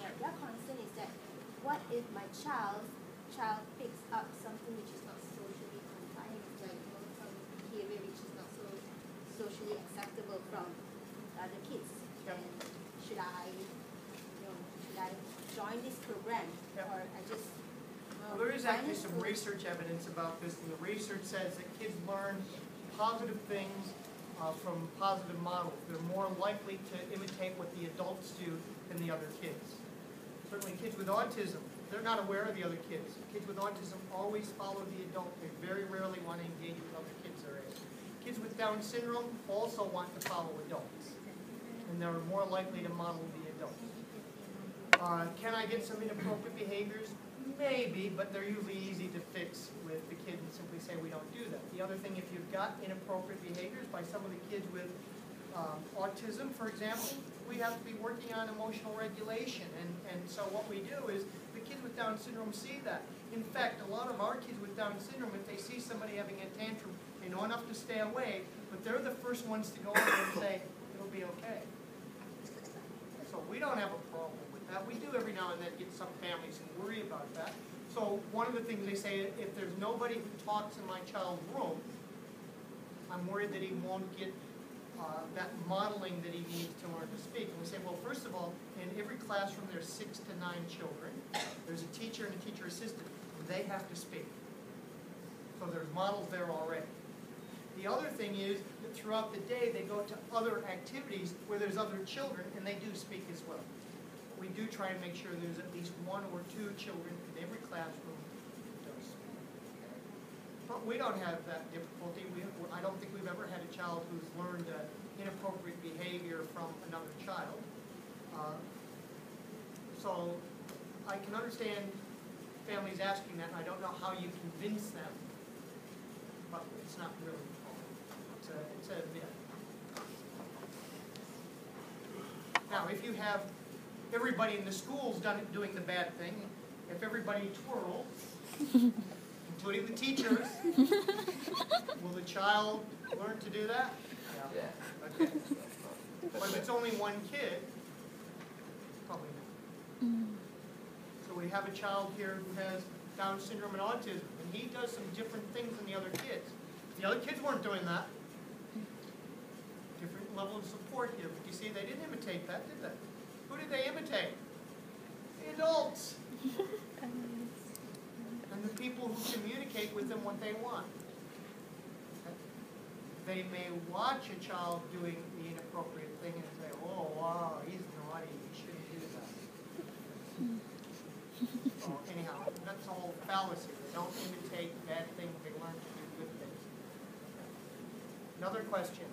their concern is that what if my child picks up something which is not socially compliant, like some behavior which is not so socially acceptable from other kids? Yep. And should I join this program, Yep. or I just? Well, there is actually some research evidence about this, and the research says that kids learn positive things from positive models. They're more likely to imitate what the adults do than the other kids. Certainly kids with autism, they're not aware of the other kids. Kids with autism always follow the adult. They very rarely want to engage with other kids their age. Kids with Down syndrome also want to follow adults, and they're more likely to model the adults. Can I get some inappropriate behaviors? Maybe, but they're usually easy to fix with the kid and simply say we don't do that. The other thing, if you've got inappropriate behaviors by some of the kids with autism, for example, we have to be working on emotional regulation. And so what we do is the kids with Down syndrome see that. In fact, a lot of our kids with Down syndrome, if they see somebody having a tantrum, they know enough to stay away, but they're the first ones to go over and say, it'll be okay. So we don't have a problem with that. We do every now and then get some families who worry about that. So one of the things they say, if there's nobody who talks in my child's room, I'm worried that he won't get that modeling that he needs to learn to speak. And we say, well, first of all, in every classroom there's 6 to 9 children. There's a teacher and a teacher assistant. They have to speak. So there's models there already. The other thing is that throughout the day they go to other activities where there's other children and they do speak as well. We do try and make sure there's at least 1 or 2 children in every classroom who does speak. But we don't have that difficulty. I don't think we've ever had a child who's learned inappropriate behavior from another child. So I can understand families asking that, and I don't know how you convince them, but it's not really. It's a myth. Now, if you have everybody in the school's doing the bad thing, if everybody twirls, including the teachers, will the child learn to do that? Yeah. Okay. But if it's only one kid, probably not. So we have a child here who has Down syndrome and autism, and he does some different things than the other kids. The other kids weren't doing that. Different level of support here. But you see, they didn't imitate that, did they? Who did they imitate? The adults. And the people who communicate with them what they want. They may watch a child doing the inappropriate thing and say, oh, wow, he's naughty, he shouldn't do that. So anyhow, that's all fallacy. They don't imitate bad things, they learn to do good things. Another question.